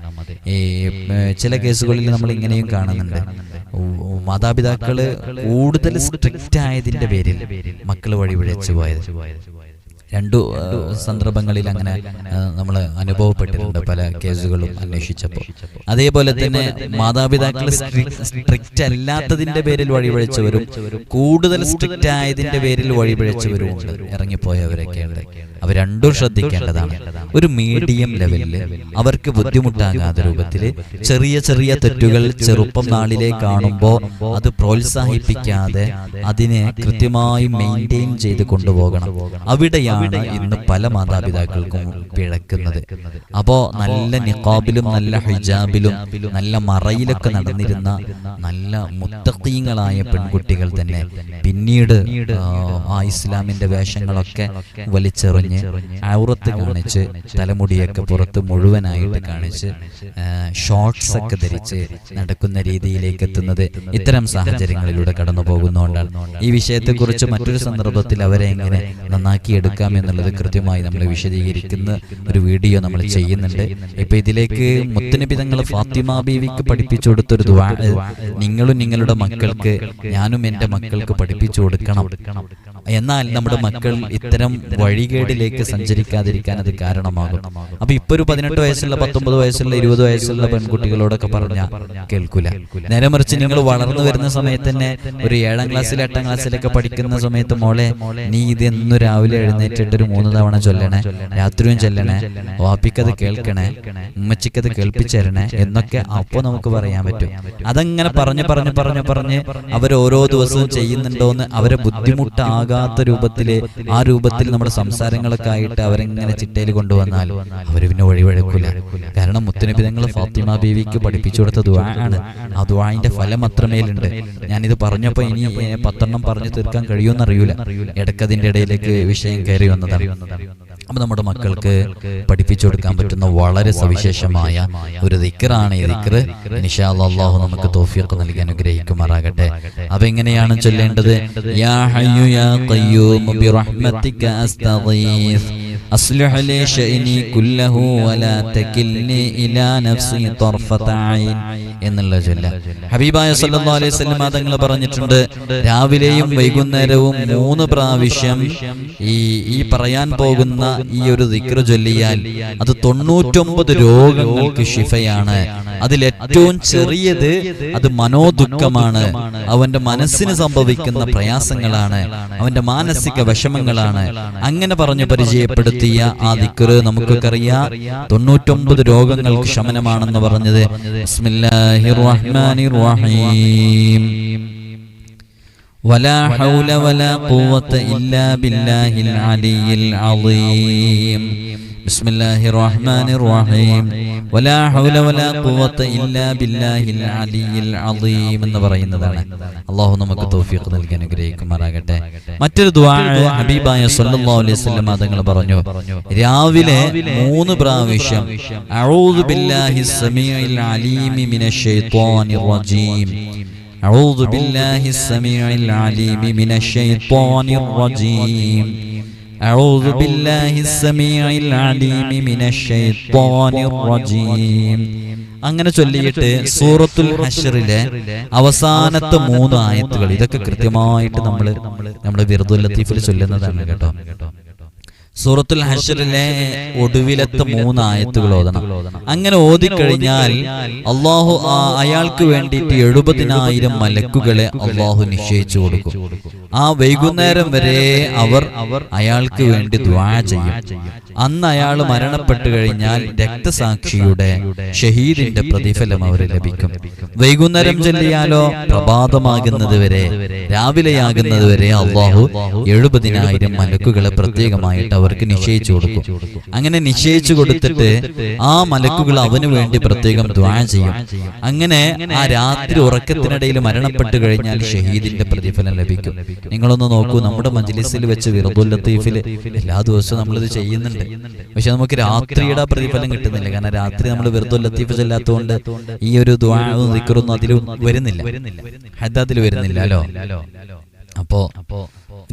ചില കേസുകളിൽ നമ്മൾ ഇങ്ങനെയും കാണുന്നുണ്ട്. മാതാപിതാക്കള് കൂടുതൽ സ്ട്രിക്റ്റ് ആയതിന്റെ പേരിൽ മക്കള് വഴിപിഴച്ചു പോയത്. 2 സന്ദർഭങ്ങളിൽ അങ്ങനെ നമ്മൾ അനുഭവപ്പെട്ടിട്ടുണ്ട് പല കേസുകളും അന്വേഷിച്ചപ്പോൾ. അതേപോലെ തന്നെ മാതാപിതാക്കൾ സ്ട്രിക്റ്റ് അല്ലാത്തതിന്റെ പേരിൽ വഴിപിഴച്ചവരും കൂടുതൽ സ്ട്രിക്റ്റ് ആയതിന്റെ പേരിൽ വഴിപിഴച്ചവരും ഉണ്ട്, ഇറങ്ങിപ്പോയവരൊക്കെ ഉണ്ട്. അവർ 2 ശ്രദ്ധിക്കേണ്ടതാണ്. ഒരു മീഡിയം ലെവലിൽ അവർക്ക് ബുദ്ധിമുട്ടാകാത്ത രൂപത്തിൽ ചെറിയ തെറ്റുകൾ ചെറുപ്പം നാളിലെ കാണുമ്പോൾ അത് പ്രോത്സാഹിപ്പിക്കാതെ അതിനെ കൃത്യമായി മെയിൻറ്റെയിൻ ചെയ്ത് കൊണ്ടുപോകണം. അവിടെയാണ് ഇന്ന് പല മാതാപിതാക്കൾക്കും പിഴക്കുന്നത്. അപ്പോ നല്ല നിഖാബിലും നല്ല ഹിജാബിലും നല്ല മറയിലൊക്കെ നടന്നിരുന്ന നല്ല മുത്തഖീങ്ങളായ പെൺകുട്ടികൾ തന്നെ പിന്നീട് ആ ഇസ്ലാമിന്റെ വേഷങ്ങളൊക്കെ വലിച്ചെറിഞ്ഞ് ഔറത്ത് കാണിച്ച് തലമുടിയൊക്കെ പുറത്ത് മുഴുവനായിട്ട് കാണിച്ച് ഷോർട്സ് ഒക്കെ ധരിച്ച് നടക്കുന്ന രീതിയിലേക്ക് എത്തുന്നത് ഇത്തരം സാഹചര്യങ്ങളിലൂടെ കടന്നു പോകുന്നതുകൊണ്ടാണ്. ഈ വിഷയത്തെക്കുറിച്ച് മറ്റൊരു സന്ദർഭത്തിൽ അവരെ എങ്ങനെ നന്നാക്കിയെടുക്കാം എന്നുള്ളത് കൃത്യമായി നമ്മൾ വിശദീകരിക്കുന്ന ഒരു വീഡിയോ നമ്മൾ ചെയ്യുന്നുണ്ട്. ഇപ്പൊ ഇതിലേക്ക് മുത്തുനബി തങ്ങൾ ഫാത്തിമ ബീവിക്ക് പഠിപ്പിച്ചു കൊടുത്തൊരു ദുആ നിങ്ങളും നിങ്ങളുടെ മക്കൾക്ക്, ഞാനും എൻ്റെ മക്കൾക്ക് പഠിപ്പിച്ചു കൊടുക്കണം. എന്നാൽ നമ്മുടെ മക്കൾ ഇത്തരം വഴികേടിലേക്ക് സഞ്ചരിക്കാതിരിക്കാൻ അത് കാരണമാകും. അപ്പൊ ഇപ്പൊ ഒരു 18 വയസ്സുള്ള 19 വയസ്സുള്ള 20 വയസ്സുള്ള പെൺകുട്ടികളോടൊക്കെ പറഞ്ഞാൽ കേൾക്കൂല. നേരെ മറിച്ച് നിങ്ങൾ വളർന്നു വരുന്ന സമയത്ത് തന്നെ ഒരു 7ാം ക്ലാസ്സിൽ 8ാം ക്ലാസ്സിലൊക്കെ പഠിക്കുന്ന സമയത്ത് മോളെ നീ ഇതെന്നു രാവിലെ എഴുന്നേറ്റിട്ട് ഒരു 3 തവണ ചൊല്ലണേ, രാത്രിയും ചൊല്ലണേ, വാപ്പിക്കത് കേൾക്കണേ, ഉമ്മച്ചിക്കത് കേൾപ്പിച്ചേരണേ എന്നൊക്കെ അപ്പൊ നമുക്ക് പറയാൻ പറ്റും. അതങ്ങനെ പറഞ്ഞ് അവർ ഓരോ ദിവസവും ചെയ്യുന്നുണ്ടോന്ന് അവരെ ബുദ്ധിമുട്ടാകാത്ത രൂപത്തില് ആ രൂപത്തിൽ നമ്മുടെ സംസാരങ്ങളൊക്കെ ആയിട്ട് അവരെങ്ങനെ ചിട്ടയിൽ കൊണ്ടുവന്നാൽ അവർ പിന്നെ വഴിവഴക്കൂല. കാരണം മുത്തുനബി തങ്ങൾ ഫാത്തിമ ബീവിക്ക് പഠിപ്പിച്ചു കൊടുത്ത ദുആ ആണ്. ആ ദുആന്റെ ഫലം അത്രമേലുണ്ട്. ഞാനിത് പറഞ്ഞപ്പോ ഇനി 10 പറഞ്ഞു തീർക്കാൻ കഴിയുമെന്നറിയൂല, ഇടക്കതിന്റെ ഇടയിലേക്ക് വിഷയം കയറി വന്നതാണ്. അപ്പൊ നമ്മുടെ മക്കൾക്ക് പഠിപ്പിച്ചു കൊടുക്കാൻ പറ്റുന്ന വളരെ സവിശേഷമായ ഒരു ദിക്റാണ് ഈ ദിക്ർ. ഇൻഷാ അല്ലാഹ് നമുക്ക് തൗഫീഖ് നൽകി അനുഗ്രഹിക്കുമാറാകട്ടെ. അപ്പൊ എങ്ങനെയാണ് ചൊല്ലേണ്ടത്? യാ ഹയ്യു യാ ഖയ്യൂം ബിറഹ്മതിക അസ്തഗീസ് അസ്ലിഹ് ലി ശഅനി കുല്ലഹു വലാ തകിൽനി ഇലാ നഫ്സി തർഫത ഐൻ എന്നുള്ള ചൊല്ല ഹബീബായ സല്ലല്ലാഹു അലൈഹി വസല്ലം തങ്ങൾ പറഞ്ഞിട്ടുണ്ട്. രാവിലെയും വൈകുന്നേരവും 3 പ്രാവശ്യം ഈ പറയാൻ പോകുന്ന ഈ ഒരു ദിക്ർ ചൊല്ലിയാൽ അത് 99 രോഗങ്ങൾക്ക് ശിഫയാണ്. അതിലേറ്റവും ചെറിയത് അത് മനോദുഃഖമാണ്, അവന്റെ മനസ്സിന് സംഭവിക്കുന്ന പ്രയാസങ്ങളാണ്, അവന്റെ മാനസിക വിഷമങ്ങളാണ്. അങ്ങനെ പറഞ്ഞു പരിചയപ്പെടുത്തിയ ആ ദിക്ർ നമുക്കൊക്കെ അറിയാം 99 രോഗങ്ങൾക്ക് ശമനമാണെന്ന് പറഞ്ഞത്. ബിസ്മില്ലാഹിർ റഹ്മാനിർ റഹീം. വലാ ഹൗല വലാ ഖുവത ഇല്ലാ ബില്ലാഹിൽ അലിയിൽ അളീം. ബിസ്മില്ലാഹിർ റഹ്മാനിർ റഹീം. വലാ ഹൗല വലാ ഖുവത ഇല്ലാ ബില്ലാഹിൽ അലിയിൽ അളീം എന്ന് പറയുന്നതാണ്. അല്ലാഹു നമുക്ക് തൗഫീഖ് നൽകി അനുഗ്രഹിക്കുമാറാകട്ടെ. മറ്റൊരു ദുആ ഹബീബായ സല്ലല്ലാഹു അലൈഹി വസല്ലം തങ്ങൾ പറഞ്ഞു, രാവിലെ 3 പ്രാവശ്യം അഊദു ബില്ലാഹിസ് സമീഇൽ അലീമി മിനശ് ശൈത്വാനിർ റജീം, അഊദു ബില്ലാഹിസ് സമീഇൽ അലീമി മിനശ് ശൈത്വാനിർ റജീം, അഊദു ബില്ലാഹിസ് സമീഇൽ അലീമി മിനശ് ശൈത്വാനിർ റജീം. അങ്ങനെ ചൊല്ലിയിട്ട് സൂറത്തുൽ ഹശ്റിലെ അവസാനത്തെ 3 ആയത്തുകൾ, ഇതൊക്കെ കൃത്യമായിട്ട് നമ്മുടെ വിർദുൽ ലത്തീഫിൽ ചൊല്ലുന്നതാണ് കേട്ടോ. സൂറത്തുൽ ഹശ്റിലെ ഒടുവിലത്തെ 3 ആയത്തുകൾ ഓതണം. അങ്ങനെ ഓതിക്കഴിഞ്ഞാൽ അള്ളാഹു അയാൾക്ക് വേണ്ടിയിട്ട് 70,000 മലക്കുകളെ അള്ളാഹു നിശ്ചയിച്ചു കൊടുക്കും. ആ വൈകുന്നേരം വരെ അവർ അയാൾക്ക് വേണ്ടി ദുആ ചെയ്യും. അന്ന് അയാൾ മരണപ്പെട്ടു കഴിഞ്ഞാൽ രക്തസാക്ഷിയുടെ ഷഹീദിന്റെ പ്രതിഫലം അവര് ലഭിക്കും. വൈകുന്നേരം ചൊല്ലിയാലോ പ്രഭാതമാകുന്നത് വരെ, രാവിലെയാകുന്നത് വരെ അള്ളാഹു 70,000 മലക്കുകളെ പ്രത്യേകമായിട്ട് അവർക്ക് നിശ്ചയിച്ചു കൊടുക്കും. അങ്ങനെ നിശ്ചയിച്ചു കൊടുത്തിട്ട് ആ മലക്കുകൾ അവന് വേണ്ടി പ്രത്യേകം ദുആ ചെയ്യും. അങ്ങനെ ആ രാത്രി ഉറക്കത്തിനിടയിൽ മരണപ്പെട്ടു കഴിഞ്ഞാൽ ഷഹീദിന്റെ പ്രതിഫലം ലഭിക്കും. നിങ്ങളൊന്ന് നോക്കൂ, നമ്മുടെ മജ്ലിസിൽ വെച്ച് വിർദുൽ ലത്തീഫിൽ എല്ലാ ദിവസവും നമ്മളിത് ചെയ്യുന്നുണ്ട്. പക്ഷെ നമുക്ക് രാത്രിയുടെ പ്രതിഫലം കിട്ടുന്നില്ല. കാരണം രാത്രി നമ്മൾ വിർദുൽ ലത്തീഫ് ചെല്ലാത്തതുകൊണ്ട് ഈ ഒരു ദുആഉം ദിക്റൊന്നും അതിൽ വരുന്നില്ല, ഹദ്ദാദിൽ വരുന്നില്ലല്ലോ. അപ്പോ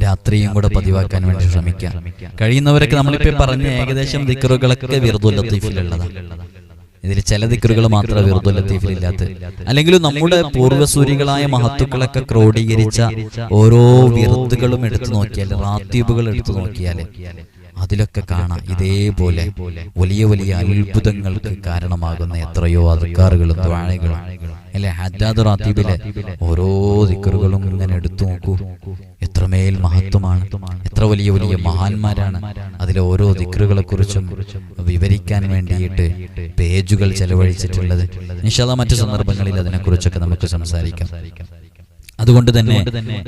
രാത്രിയും കൂടെ പതിവാക്കാൻ വേണ്ടി ശ്രമിക്കാം. കഴിയുന്നവരൊക്കെ നമ്മളിപ്പോ പറഞ്ഞ ഏകദേശം ദിക്റുകളൊക്കെ വിർദുൽ ലത്തീഫിലുള്ളതാണ്. ഇതിൽ ചില ദിക്റുകൾ മാത്രമേ വിർദുൽ ലത്തീഫിൽ ഇല്ലാത്ത. അല്ലെങ്കിലും നമ്മുടെ പൂർവ്വസൂരികളായ മഹത്തുക്കളൊക്കെ ക്രോഡീകരിച്ച ഓരോ വിർദുകളും എടുത്തു നോക്കിയാൽ, റാത്തീബുകൾ എടുത്തു നോക്കിയാൽ അതിലൊക്കെ കാണാം ഇതേപോലെ വലിയ വലിയ അത്ഭുതങ്ങൾക്ക് കാരണമാകുന്ന എത്രയോ അദ്കാറുകളും ദുആകളും അല്ലെ. ഹദ്ദാദ് റാത്തീബിലെ ഓരോ ദിക്റുകളും ഇങ്ങനെ എടുത്തു നോക്കൂ, എത്രമേൽ മഹത്വമാണ്, എത്ര വലിയ വലിയ മഹാന്മാരാണ് അതിലെ ഓരോ ദിക്റുകളെ കുറിച്ചും വിവരിക്കാൻ വേണ്ടിയിട്ട് പേജുകൾ ചെലവഴിച്ചിട്ടുള്ളത്. ഇൻഷാ അല്ലാഹ് മറ്റു സന്ദർഭങ്ങളിൽ അതിനെക്കുറിച്ചൊക്കെ നമുക്ക് സംസാരിക്കാം. അതുകൊണ്ട് തന്നെ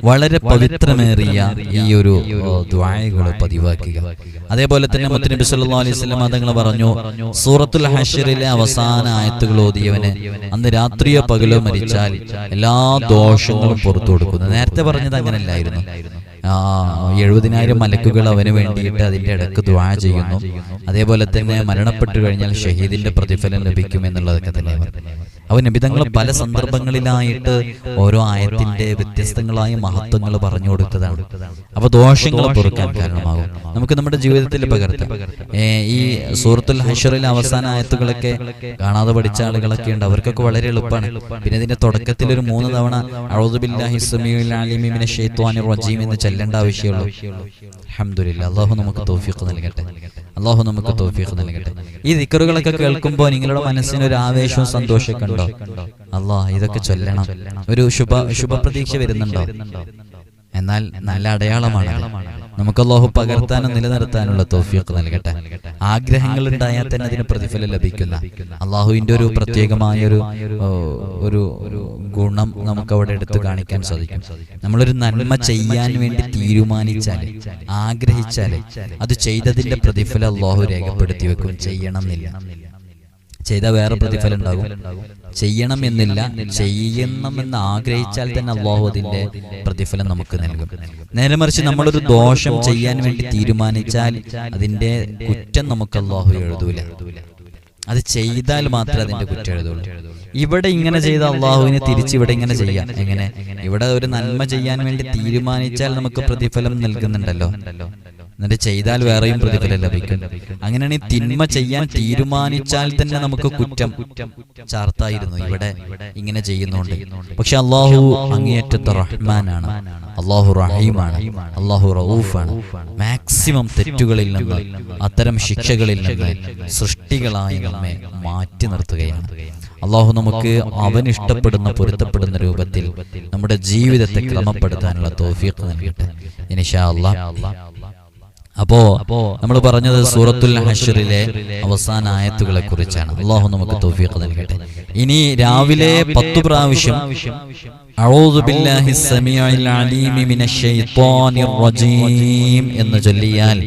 വളരെ പവിത്രമേറിയ ഈ ഒരു ദുആകൾ പതിവാക്കുക. അതേപോലെ തന്നെ മുത്തനബി സല്ലല്ലാഹു അലൈഹി വസല്ലം തങ്ങൾ പറഞ്ഞു, സൂറത്തുൽ ഹശ്റിലെ അവസാന ആയത്തുകൾ ഓതിയവന് അന്ന് രാത്രിയോ പകലോ മരിച്ചാൽ എല്ലാ ദോഷങ്ങളും പുറത്തു കൊടുക്കുന്നു. നേരത്തെ പറഞ്ഞത് അങ്ങനെയല്ലായിരുന്നു. 70,000 മലക്കുകൾ അവന് വേണ്ടിയിട്ട് അതിന്റെ ഇടക്ക് ദുആ ചെയ്യുന്നു. അതേപോലെ തന്നെ മരണപ്പെട്ടു കഴിഞ്ഞാൽ ഷഹീദിന്റെ പ്രതിഫലം ലഭിക്കും എന്നുള്ളതൊക്കെ തന്നെ അവൻ നബിതങ്ങൾ പല സന്ദർഭങ്ങളിലായിട്ട് ഓരോ ആയത്തിന്റെ വ്യത്യസ്തങ്ങളായ മഹത്വങ്ങൾ പറഞ്ഞു കൊടുത്തതാണ്. അപ്പൊ ദോഷങ്ങൾ പൊറുക്കാൻ കാരണമാകും. നമുക്ക് നമ്മുടെ ജീവിതത്തിൽ പകർത്താം. ഈ സൂറത്തുൽ ഹശ്റിലെ അവസാന ആയത്തുകളൊക്കെ കാണാതെ പഠിച്ച ആളുകളൊക്കെ ഉണ്ട്, അവർക്കൊക്കെ വളരെ എളുപ്പമാണ്. പിന്നെ ഇതിന്റെ തുടക്കത്തിൽ ഒരു 3 തവണ അഊദു ബില്ലാഹിസ് സമീഉൽ അലീമി മിനശ് ശൈത്വാനിർ റജീം എന്ന് ചെല്ലേണ്ട ആവശ്യമുള്ളൂ. അൽഹംദുലില്ലാഹ്. അല്ലാഹു നമുക്ക് തൗഫീഖ് നൽകട്ടെ. അല്ലാഹു നമുക്ക് തൗഫീഖ് നൽകട്ടെ. ഈ ദിക്റുകളൊക്കെ കേൾക്കുമ്പോൾ നിങ്ങളുടെ മനസ്സിന് ഒരു ആവേശവും സന്തോഷമൊക്കെ ഉണ്ടോ? അല്ലാഹ് ഇതൊക്കെ ചൊല്ലണം, ഒരു ശുഭപ്രതീക്ഷ വരുന്നുണ്ടോ? എന്നാൽ നല്ല അടയാളമാണ്. നമുക്ക് അല്ലാഹു പകർത്താനും നിലനിർത്താനുള്ള തൗഫീഖ് നൽകട്ടെ. ആഗ്രഹങ്ങൾ ഉണ്ടായാൽ തന്നെ അതിന് പ്രതിഫലം ലഭിക്കുന്ന അല്ലാഹുവിന്റെ ഒരു പ്രത്യേകമായ ഒരു ഗുണം നമുക്ക് അവിടെ എടുത്തു കാണിക്കാൻ സാധിക്കും. നമ്മളൊരു നന്മ ചെയ്യാൻ വേണ്ടി തീരുമാനിച്ചാൽ, ആഗ്രഹിച്ചാൽ അത് ചെയ്തതിന്റെ പ്രതിഫലം അല്ലാഹു രേഖപ്പെടുത്തി വെക്കും. ചെയ്യണം എന്നില്ല, ചെയ്താൽ വേറെ പ്രതിഫലം ഉണ്ടാകും. ചെയ്യണം എന്നില്ല, ചെയ്യണമെന്ന് ആഗ്രഹിച്ചാൽ തന്നെ അല്ലാഹു അതിന്റെ പ്രതിഫലം നമുക്ക് നൽകും. നേരെ മറിച്ച് നമ്മളൊരു ദോഷം ചെയ്യാൻ വേണ്ടി തീരുമാനിച്ചാൽ അതിന്റെ കുറ്റം നമുക്ക് അല്ലാഹു എഴുതൂല. അത് ചെയ്താൽ മാത്രമേ അതിന്റെ കുറ്റം എഴുതുള്ളൂ. ഇവിടെ ഇങ്ങനെ ചെയ്ത അള്ളാഹുവിനെ തിരിച്ച് ഇവിടെ ഇങ്ങനെ ചെയ്യാം. എങ്ങനെ? ഇവിടെ ഒരു നന്മ ചെയ്യാൻ വേണ്ടി തീരുമാനിച്ചാൽ നമുക്ക് പ്രതിഫലം നൽകുന്നുണ്ടല്ലോ, എന്നിട്ട് ചെയ്താൽ വേറെയും പ്രതിഫലം ലഭിക്കും. അങ്ങനെയാണ് ഈ തിന്മ ചെയ്യാൻ തീരുമാനിച്ചാൽ തന്നെ നമുക്ക് കുറ്റം ചാർത്തായിരുന്നു ഇവിടെ ഇങ്ങനെ ചെയ്യുന്നുണ്ട്. പക്ഷെ അള്ളാഹു അങ്ങേയറ്റത്തെ റഹ്മാനാണ്, അള്ളാഹു റഹീമാണ്, അള്ളാഹു റഊഫാണ്. മാക്സിമം തെറ്റുകളിൽ നിന്ന്, അത്തരം ശിക്ഷകളിൽ നിന്ന് സൃഷ്ടികളായി നമ്മെ മാറ്റി നിർത്തുകയാണ്. അള്ളാഹു നമുക്ക് അവൻ ഇഷ്ടപ്പെടുന്ന, പൊരുത്തപ്പെടുന്ന രൂപത്തിൽ നമ്മുടെ ജീവിതത്തെ ക്രമപ്പെടുത്താനുള്ള തൗഫീഖ് നൽകട്ടെ ഇൻഷാ അല്ലാഹ്. അപ്പോ നമ്മൾ പറഞ്ഞത് സൂറത്തുൽ ഹശ്റിലെ അവസാന ആയത്തുകളെ കുറിച്ചാണ്. അല്ലാഹു നമുക്ക് തൗഫീഖ് നൽകട്ടെ. ഇനി രാവിലെ 10 പ്രാവശ്യം അഊദു ബില്ലാഹി സമീഉൽ അലീം മിനശ് ശൈത്വാനിർ റജീം എന്ന് ചൊല്ലിയാൽ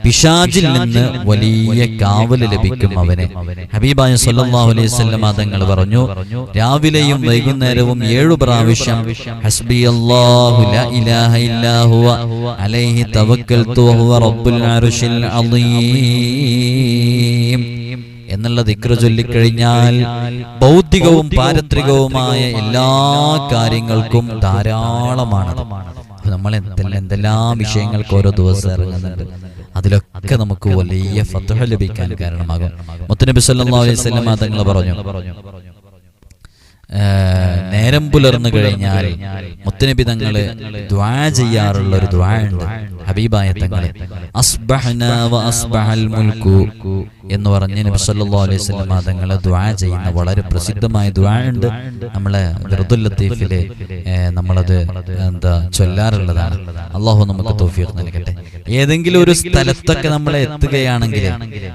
പിശാചിൽ നിന്ന് വലിയ കാവൽ ലഭിക്കും അവന്. ഹബീബായ സല്ലല്ലാഹു അലൈഹി വസല്ലം തങ്ങൾ പറഞ്ഞു, രാവിലെയും വൈകുന്നേരവും 7 പ്രാവശ്യം ഹസ്ബിയല്ലാഹു ലാ ഇലാഹ ഇല്ലാ ഹുവ അലൈഹി തവക്കൽതു വഹുവ റബ്ബുൽ അർശിൽ അളീം എന്നുള്ള ദിക്ർ ചൊല്ലിക്കഴിഞ്ഞാൽ ഭൗതികവും പാരത്രികവുമായ എല്ലാ കാര്യങ്ങൾക്കും ധാരാളമാണത്. നമ്മൾ എന്തെല്ലാം വിഷയങ്ങൾക്ക് ഓരോ ദിവസം ഇറങ്ങുന്നുണ്ട്, അതിലൊക്കെ നമുക്ക് വലിയ ഫത്ഹ് ലഭിക്കാൻ കാരണമാകും. മുത്തുനബി സല്ലല്ലാഹു അലൈഹി വസല്ലം തങ്ങൾ പറഞ്ഞു, നേരം പുലർന്നു കഴിഞ്ഞാൽ മുത്തുനബി തങ്ങള് ദുആ ചെയ്യാറുള്ള ഒരു ദുആ ഉണ്ട്. ഹബീബായ തങ്ങളെ അസ്ബഹ്നാ വ അസ്ബഹൽ മുൽക്കു എന്ന് പറഞ്ഞ് നബി സല്ലല്ലാഹു അലൈഹി വസല്ലം തങ്ങളെ ദുആ ചെയ്യുന്ന വളരെ പ്രസിദ്ധമായ ദുആ ഉണ്ട്. നമ്മളെ ദർദുൽ ലത്തീഫിലെ നമ്മളത് ചൊല്ലാറുള്ളതാണ്. അല്ലാഹു നമുക്ക് തൗഫീഖ് നൽകട്ടെ. ഏതെങ്കിലും ഒരു സ്ഥലത്തൊക്കെ നമ്മൾ എത്തുകയാണെങ്കിൽ,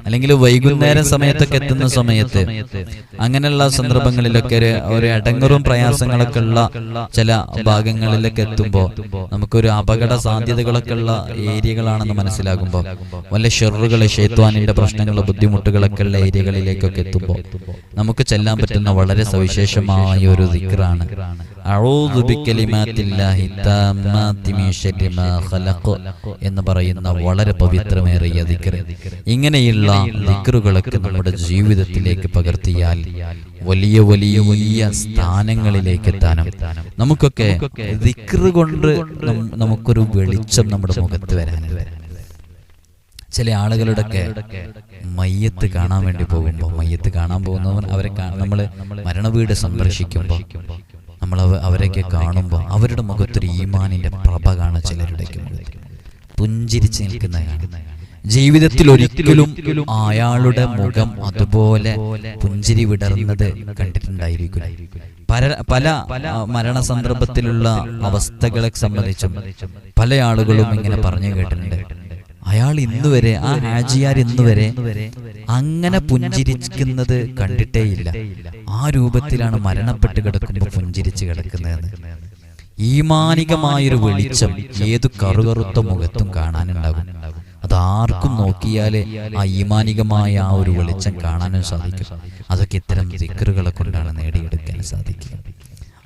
അല്ലെങ്കിൽ വൈകുന്നേരം സമയത്തൊക്കെ എത്തുന്ന സമയത്ത്, അങ്ങനെയുള്ള സന്ദർഭങ്ങളിലൊക്കെ ഒരു അടങ്ങറും പ്രയാസങ്ങളൊക്കെ ഉള്ള ചില ഭാഗങ്ങളിലൊക്കെ എത്തുമ്പോൾ നമുക്കൊരു അപകട സാധ്യതകളൊക്കെ ഉള്ള ഏരിയകളാണെന്ന് മനസ്സിലാകുമ്പോൾ, വല്ല ഷെറുകള് ശൈത്വാനിന്റെ പ്രശ്നങ്ങള് ബുദ്ധിമുട്ടുകളൊക്കെ ഉള്ള ഏരിയകളിലേക്കൊക്കെ എത്തുമ്പോൾ നമുക്ക് ചെല്ലാൻ പറ്റുന്ന വളരെ സവിശേഷമായ ഒരു ദിക്റാണ് അഊദു ബികലിമാത്തില്ലാഹി താമ്മാതി മിൻ ശർരി മാ ഖലഖ് എന്ന് പറയുന്ന വളരെ പവിത്രമേറിയ ദിക്ർ. ഇങ്ങനെയുള്ള ദിക്റുകളൊക്കെ നമ്മുടെ ജീവിതത്തിലേക്ക് പകർത്തിയാൽ വലിയ വലിയ വലിയ സ്ഥാനങ്ങളിലേക്ക് എത്താനും നമുക്കൊക്കെ ദിക്ർ കൊണ്ട് നമുക്കൊരു വെളിച്ചം നമ്മുടെ മുഖത്ത് വരാനുണ്ട്. ചില ആളുകളുടെയൊക്കെ മയ്യത്ത് കാണാൻ വേണ്ടി പോകുമ്പോൾ, മയ്യത്ത് കാണാൻ പോകുന്നവർ അവരെ നമ്മൾ മരണവീട് സന്ദർശിക്കുമ്പോൾ നമ്മൾ അവരെയൊക്കെ കാണുമ്പോൾ അവരുടെ മുഖത്തൊരു ഈമാനിന്റെ പ്രഭ കാണാൻ ചിലരുടെയൊക്കെ പുഞ്ചിരിച്ച് നിൽക്കുന്നതാണ്. ജീവിതത്തിൽ ഒരിക്കലും അയാളുടെ മുഖം അതുപോലെ പുഞ്ചിരി വിടർന്നത് കണ്ടിട്ടുണ്ടായിരിക്കും. പല മരണ സന്ദർഭത്തിലുള്ള അവസ്ഥകളെ സംബന്ധിച്ചും പല ആളുകളും ഇങ്ങനെ പറഞ്ഞു കേട്ടിട്ടുണ്ട്. അയാൾ ഇന്നുവരെ, ആ ഹാജിയാർ ഇന്നുവരെ അങ്ങനെ പുഞ്ചിരിക്കുന്നത് കണ്ടിട്ടേയില്ല. ആ രൂപത്തിലാണ് മരണപ്പെട്ട് കിടക്കുമ്പോൾ പുഞ്ചിരിച്ച് കിടക്കുന്നതെന്ന്. ഈമാനികമായൊരു വെളിച്ചം ഏതു കറുകറുത്ത മുഖത്തും കാണാനുണ്ടാകും. അതാർക്കും നോക്കിയാലേ ആ ഈമാനികമായ ആ ഒരു വെളിച്ചം കാണാനും സാധിക്കും. അതൊക്കെ ഇത്തരം ദിക്റുകളെ കൊണ്ടാണ് നേടിയെടുക്കാൻ സാധിക്കുക.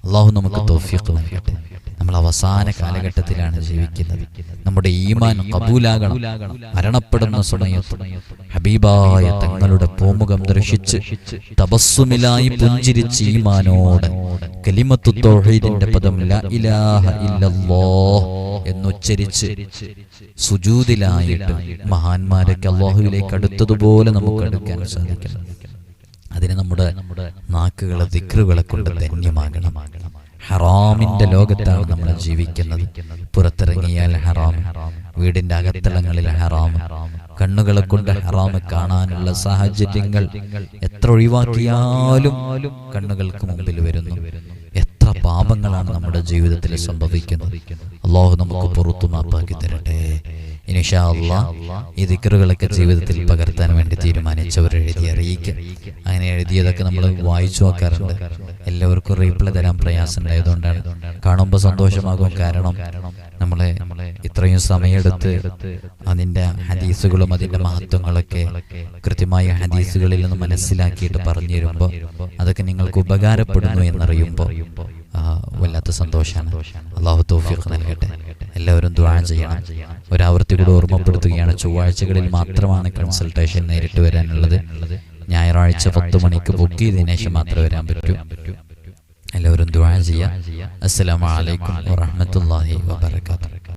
അള്ളാഹു നമുക്ക് തൗഫീഖ് നൽകട്ടെ. നമ്മൾ അവസാന കാലഘട്ടത്തിലാണ് ജീവിക്കുന്നത്. നമ്മുടെ ഈമാൻ ഖബൂലാകണം. മരണപ്പെടുന്ന സമയത്ത് ഹബീബായ തങ്ങളുടെ പൂമുഖം ദർശിച്ച് തബസ്സുമിലായി പുഞ്ചിരിച്ച് ഈമാനോട് കലിമത്തു തൗഹീദിന്റെ പദം ലാ ഇലാഹ ഇല്ലല്ലാഹ് എന്നുച്ചരിച്ച് സുജൂദിലായിട്ട് മഹാന്മാരൊക്കെ അല്ലാഹുവിലേക്ക് അടുത്തതുപോലെ നമുക്ക് അടുക്കാൻ സാധിക്കണം. അതിന് നമ്മുടെ നാക്കുകളെ ദിക്റുകളെ കൊണ്ട് ധന്യമാകണം. ഹറാമിന്റെ ലോകത്താണ് നമ്മൾ ജീവിക്കുന്നത്. പുറത്തിറങ്ങിയാൽ ഹറാം, വീടിന്റെ അകത്തളങ്ങളിൽ ഹറാം, കണ്ണുകളെ കൊണ്ട് ഹറാം കാണാനുള്ള സാഹചര്യങ്ങൾ എത്ര ഒഴിവാക്കിയാലും കണ്ണുകൾക്ക് മുമ്പിൽ വരുന്നു. എത്ര പാപങ്ങളാണ് നമ്മുടെ ജീവിതത്തിൽ സംഭവിക്കുന്നത്. അല്ലാഹു നമുക്ക് പുറത്തു മാപ്പാക്കി തരട്ടെ. ഇൻഷാ അല്ലാഹ് ഈ ദിക്റുകളൊക്കെ ജീവിതത്തിൽ പകർത്താൻ വേണ്ടി തീരുമാനിച്ചവർ എഴുതി അറിയിക്കുക. അങ്ങനെ എഴുതിയതൊക്കെ നമ്മൾ വായിച്ചു നോക്കാറുണ്ട്. എല്ലാവർക്കും റീപ്ലൈ തരാൻ പ്രയാസം ഉണ്ടായതുകൊണ്ടാണ്. കാണുമ്പോൾ സന്തോഷമാകും. കാരണം നമ്മളെ ഇത്രയും സമയമെടുത്ത് അതിൻ്റെ ഹദീസുകളും അതിൻ്റെ മഹത്വങ്ങളൊക്കെ കൃത്യമായ ഹദീസുകളിൽ നിന്ന് മനസ്സിലാക്കിയിട്ട് പറഞ്ഞു തരുമ്പോൾ അതൊക്കെ നിങ്ങൾക്ക് ഉപകാരപ്പെടുന്നു എന്നറിയുമ്പോൾ വല്ലാത്ത സന്തോഷമാണ്. അല്ലാഹു തൗഫീഖ് നൽകട്ടെ. എല്ലാവരും ദുആ ചെയ്യണം. ഒരാവർത്തി കൂടെ ഓർമ്മപ്പെടുത്തുകയാണ്, ചൊവ്വാഴ്ചകളിൽ മാത്രമാണ് കൺസൾട്ടേഷൻ നേരിട്ട് വരാനുള്ളത്. ഞായറാഴ്ച 10 മണിക്ക് ബുക്ക് ചെയ്തതിനു ശേഷം മാത്രമേ വരാൻ പറ്റൂ. എല്ലാവരും ദുആ ചെയ്യുക. അസ്സലാമു അലൈക്കും വറഹ്മത്തുള്ളാഹി വബറകാതുഹു.